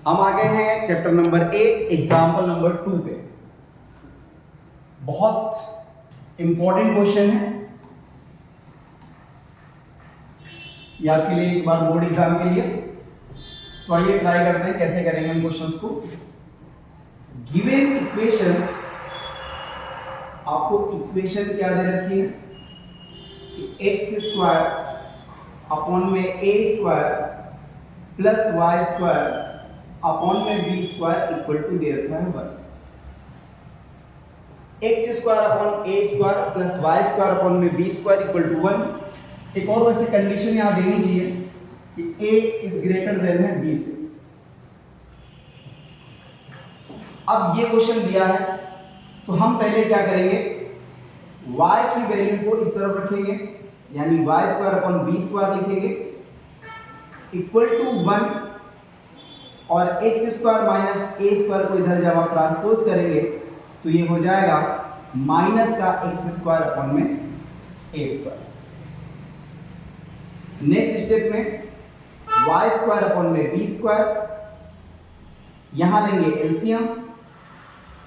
हम आ गए हैं चैप्टर नंबर 8 एग्जाम्पल नंबर 2 पे। बहुत इंपॉर्टेंट क्वेश्चन है ये आपके लिए इस बार बोर्ड एग्जाम के लिए। तो आइए ट्राई करते हैं कैसे करेंगे हम क्वेश्चंस को। गिवन इक्वेशंस, आपको इक्वेशन क्या दे रखी है कि एक्स स्क्वायर अपॉन में a square plus y square upon में बी स्क्वायर इक्वल टू दे रखा है 1। X square upon a square plus y square upon में बी स्क्वायर इक्वल टू 1। एक और वैसे कंडीशन यहां देनी चाहिए कि ए इज ग्रेटर देन है बी से। अब ये क्वेश्चन दिया है तो हम पहले क्या करेंगे, y की वैल्यू को इस तरफ रखेंगे यानी Y square upon B square लिखेंगे इक्वल टू 1 और X square minus A square को इधर जब आप ट्रांसपोज करेंगे तो ये हो जाएगा माइनस का एक्स स्क्वायर अपॉन में ए स्क्वायर। नेक्स्ट स्टेप में वाई स्क्वायर अपॉन में बी स्क्वायर, यहां लेंगे एलसीएम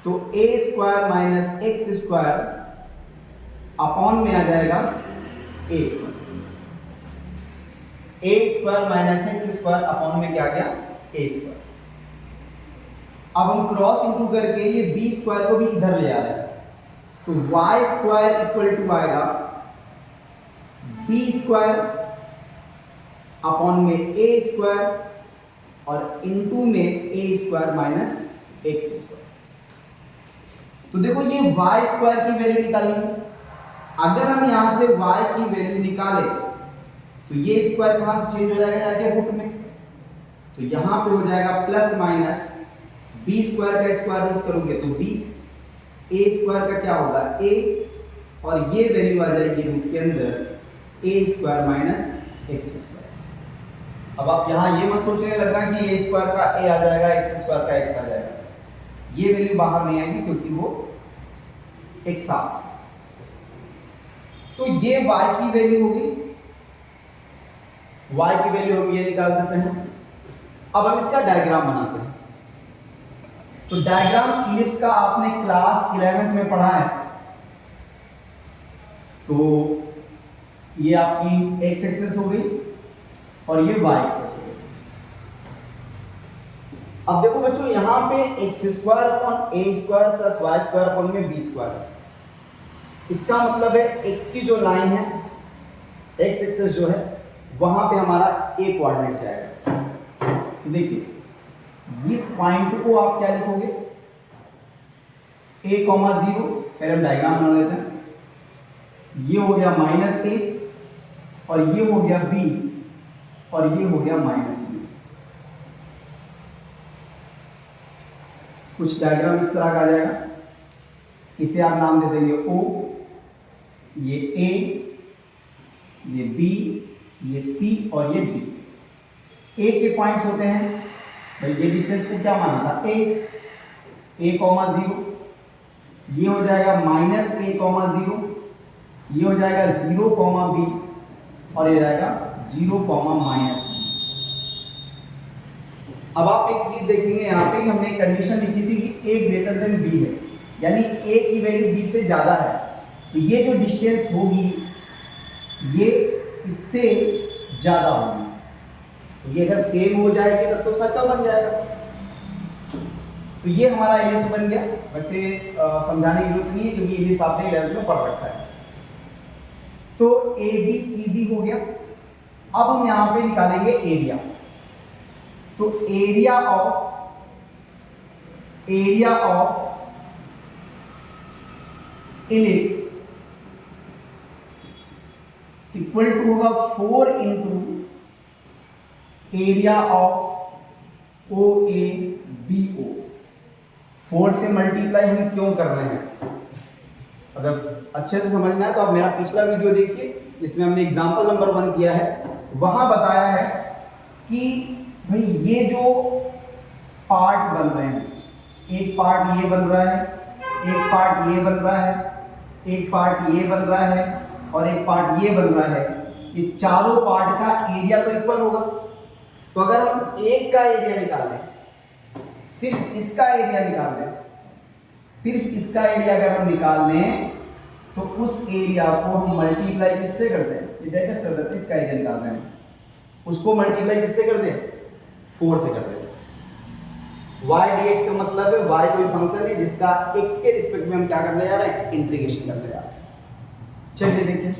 तो a square minus x square upon में आ जाएगा a square. A square minus x square upon में क्या गया ए स्क्वायर। अब हम क्रॉस इंटू करके ये बी स्क्वायर को भी इधर ले आ रहे हैं तो वाई स्क्वायर इक्वल टू आएगा बी स्क्वायर अपॉन में ए स्क्वायर और इनटू में a square minus x square. तो देखो ये वाई स्क्वायर की वैल्यू निकाली है। अगर हम यहां से वाई की वैल्यू निकालें तो ये स्क्वायर कहां चेंज हो जाएगा जाके रूट में, तो यहां पे हो जाएगा प्लस माइनस बी स्क्वायर का स्क्वायर रूट करोगे तो बी, ए स्क्वायर का क्या होगा ए और ये वैल्यू आ जाएगी रूट के अंदर ए स्क्वायर माइनस एक्स स्क्वायर। अब आप यहां ये मत सोचने लगना कि ए स्क्वायर का ए आ जाएगा एक्स स्क्वायर का एक्स आ जाएगा, ये वैल्यू बाहर नहीं आएगी क्योंकि वो एक साथ। तो ये y की वैल्यू होगी, y की वैल्यू हम ये निकाल देते हैं। अब हम इसका डायग्राम बनाते हैं। तो डायग्राम इलिप्स का आपने क्लास 11th में पढ़ा है। तो ये आपकी एक्स एक्सिस हो गई और ये वाई एक्सिस हो गई। अब देखो बच्चों यहां पे x square upon a square plus y square upon में बी स्क्वायर, इसका मतलब है एक्स की जो लाइन है एक्स एक्सिस जो है वहां पे हमारा ए कोऑर्डिनेट जाएगा। देखिए इस पॉइंट को आप क्या लिखोगे a, 0, पहले हम डायग्राम बना लेते हैं। ये हो गया माइनस ए और ये हो गया b और ये हो गया माइनस b। कुछ डायग्राम इस तरह का आ जाएगा, इसे आप नाम दे देंगे o, ये a, ये b, ये c और ये d। a के पॉइंट्स होते हैं भाई, ये डिस्टेंस को क्या माना था a, 0, ये हो जाएगा माइनस a, 0, ये हो जाएगा 0, b और ये जाएगा 0, माइनस b। अब आप एक चीज देखेंगे यहाँ पे हमने कंडीशन लिखी थी कि a ग्रेटर देन b है, यानी a की वैल्यू b से ज्यादा है, तो ये जो डिस्टेंस होगी ये इससे ज्यादा होगी। तो ये अगर सेम हो जाएगी तब तो सर्कल बन जाएगा। तो ये हमारा इलिप्स बन गया। वैसे समझाने की जरूरत नहीं है क्योंकि इलिप्स आपने 11th में पढ़ रखा है। तो ए बी सी डी हो गया। अब हम यहां पे निकालेंगे एरिया। तो area of ellipse equal to होगा 4 into area of O A B O. 4 से मल्टीप्लाई हम क्यों कर रहे हैं, अगर अच्छे से समझना है तो आप मेरा पिछला वीडियो देखिए, इसमें हमने एग्जांपल नंबर 1 किया है। वहां बताया है कि भाई ये जो पार्ट बन रहे हैं, एक पार्ट ये बन रहा है, एक पार्ट ये बन रहा है, एक पार्ट ये बन रहा है और एक पार्ट ये बन रहा है, ये चारों पार्ट का एरिया तो इक्वल होगा। तो अगर हम एक का एरिया निकालें सिर्फ इसका एरिया निकाल लें, सिर्फ इसका एरिया अगर हम निकाल लें तो उस एरिया को हम मल्टीप्लाई किससे करते हैं, ये कैसे कर देते हैं, इसका एरिया निकाल रहे हैं, उसको मल्टीप्लाई किससे कर दें, 4 से कर दें। y dx का मतलब है y कोई फंक्शन है जिसका x के रिस्पेक्ट में हम क्या करने जा रहे हैं, इंटीग्रेशन करने जा रहे हैं। चलिए देखिए,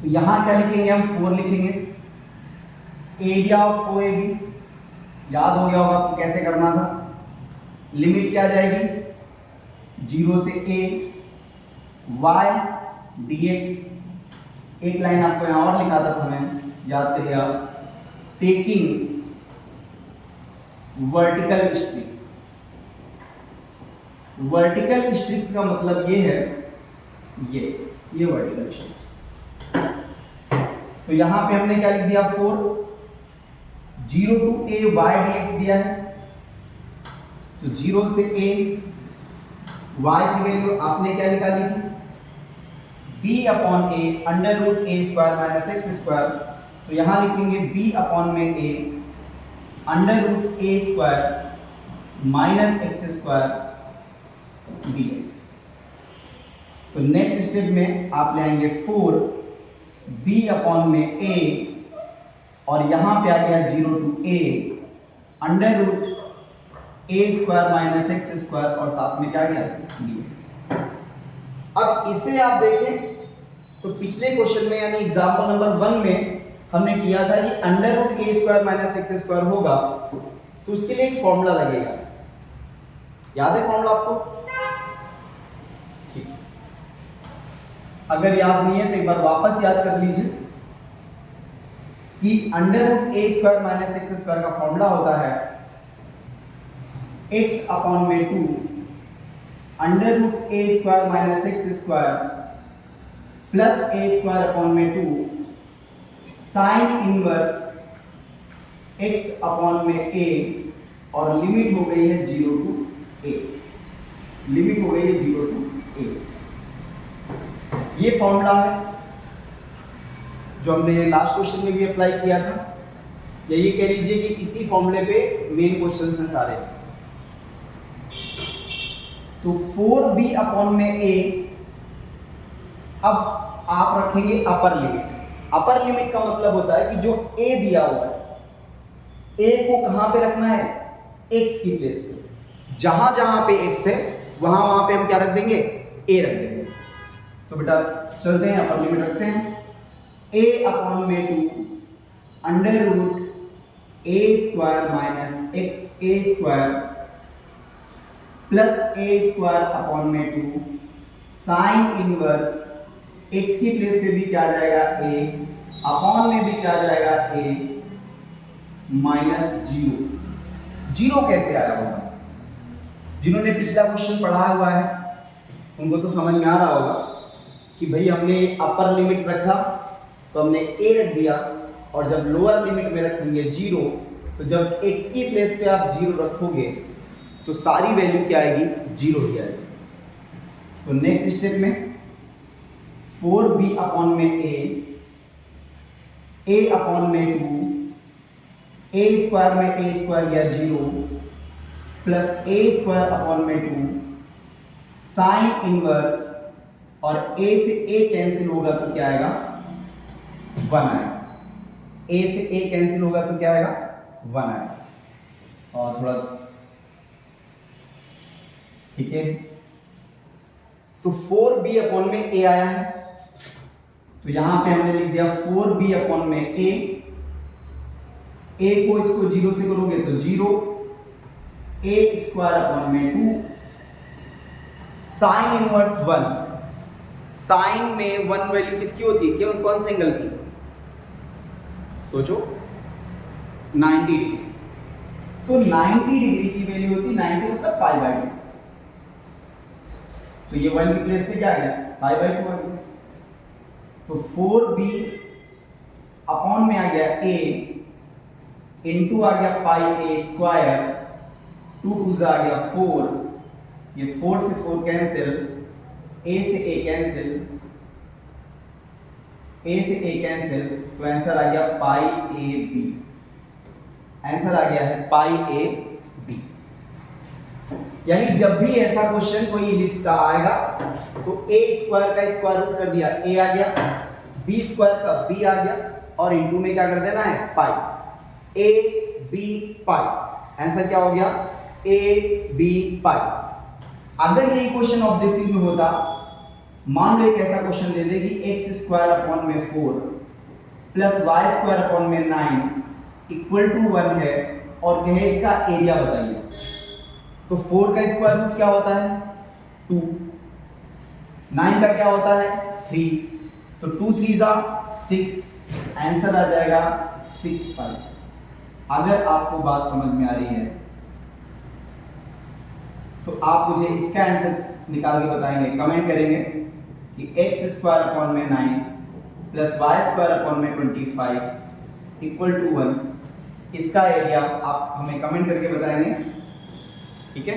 तो यहाँ क्या लिखेंगे हम, 4 लिखेंगे, area of O A B, याद हो गया होगा आपको कैसे करना था, लिमिट क्या जाएगी 0 से a y dx, एक लाइन आपको यहाँ और लिखा था हमें, याद करिए आप, taking vertical strip. Vertical strip का मतलब ये है, ये वर्टिकल स्ट्रिप। तो यहां पे हमने क्या लिख दिया, 4, 0 to a y dx दिया है, तो 0 से a y की वैल्यू आपने क्या निकाली थी, b upon a under root a square minus x square, तो यहां लिखेंगे b अपॉन में a under root A square minus x square dx। तो नेक्स्ट स्टेप में आप ले आएंगे 4 b अपॉन में a, और यहां पे आ गया 0 to a under root A square minus x square, और साथ में क्या गया dx। अब इसे आप देखें तो पिछले क्वेश्चन में यानी एग्जाम्पल नंबर 1 में हमने किया था कि अंडर रूट ए स्क्वायर माइनस एक्स स्क्वायर होगा तो उसके लिए एक फॉर्मूला लगेगा, याद है फॉर्मूला आपको, ठीक। अगर याद नहीं है तो एक बार वापस याद कर लीजिए कि अंडर रूट ए स्क्वायर माइनस एक्स स्क्वायर का फॉर्मूला होता है x अपॉन में 2 under root A square minus x square plus a square upon में 2 साइन इनवर्स x अपॉन में a, और लिमिट हो गई है 0 टू a, लिमिट हो गई है 0 टू a। ये फॉर्मूला है जो हमने लास्ट क्वेश्चन में भी अप्लाई किया था, या ये कह लीजिए कि इसी फॉर्मूले पे मेन क्वेश्चंस हैं सारे। तो 4b अपॉन में a, अब आप रखेंगे अपर लिमिट। अपर लिमिट का मतलब होता है कि जो a दिया हुआ है, a को कहां पे रखना है, x की प्लेस पे, जहां जहां पे x है वहां वहां पे हम क्या रख देंगे, a रख देंगे। तो बेटा चलते हैं, अपर लिमिट रखते हैं, a अपॉन में 2 under root A square minus x A square plus a square upon में 2 साइन इनवर्स x की प्लेस पे भी क्या आ जाएगा a, अपॉन में भी क्या आ जाएगा a माइनस 0 कैसे आया होगा, जिन्होंने पिछला क्वेश्चन पढ़ा हुआ है उनको तो समझ में आ रहा होगा कि भाई हमने अपर लिमिट रखा तो हमने a रख दिया, और जब लोअर लिमिट में रखेंगे 0, तो जब x की प्लेस पे आप 0 रखोगे तो सारी वैल्यू क्या आएगी, 0 ही आएगी। तो नेक्स्ट स्टेप में 4b अपॉन में a अपॉन में 2, a स्क्वायर में a स्क्वायर गया 0 प्लस a स्क्वायर अपॉन में 2 साइन इनवर्स, और a से a कैंसिल होगा तो क्या आएगा, 1 आएगा। a से a कैंसिल होगा तो क्या आएगा, 1 आएगा। और थोड़ा ठीक है, तो 4b अपॉन में a आया है, तो यहां पे हमने लिख दिया 4b अपॉन में a को इसको 0 से करोगे तो 0, a स्क्वायर अपॉन में 2 साइन इनवर्स 1, साइन में 1 वैल्यू किसकी होती है, क्यों, कौन से एंगल की, सोचो 90 डिग्री। तो 90 डिग्री की वैल्यू होती है 90 मतलब पाई बाई 2, तो ये 1 की प्लेस पे क्या आ गया, पाई बाई 2 आ गया। तो 4b अपॉन में आ गया a इंटू आ गया पाई a स्क्वायर, 2 2 आ गया 4, ये 4 से 4 कैंसिल, a से a कैंसिल, a से a कैंसिल, तो आंसर आ गया पाई a b, आंसर आ गया है पाई a b। यानी जब भी ऐसा क्वेश्चन कोई इलिप्स का आएगा तो a स्क्वायर का स्क्वायर रूट कर दिया a आ गया, b स्क्वायर का b आ गया और इनटू में क्या कर देना है पाई, a b पाई। आंसर क्या हो गया a b पाई। अगर यही क्वेश्चन ऑब्जेक्टिव में होता, मान लो एक ऐसा क्वेश्चन दे दे कि x स्क्वायर अपॉन में 4 प्लस y स्क्वायर अपॉन में 9 इक्वल टू 1 है और कहे इसका एरिया बताइए, तो 4 का स्क्वायर रूट क्या होता है 2, 9 का क्या होता है 3, तो 2 3 जा 6, आंसर आ जाएगा 6 पाई। अगर आपको बात समझ में आ रही है तो आप मुझे इसका आंसर निकाल के बताएंगे, कमेंट करेंगे कि x स्क्वायर अपॉन में 9 प्लस वाई स्क्वायर अपॉन में 25 इक्वल टू 1, इसका एरिया आप हमें कमेंट करके बताएंगे, ठीक है।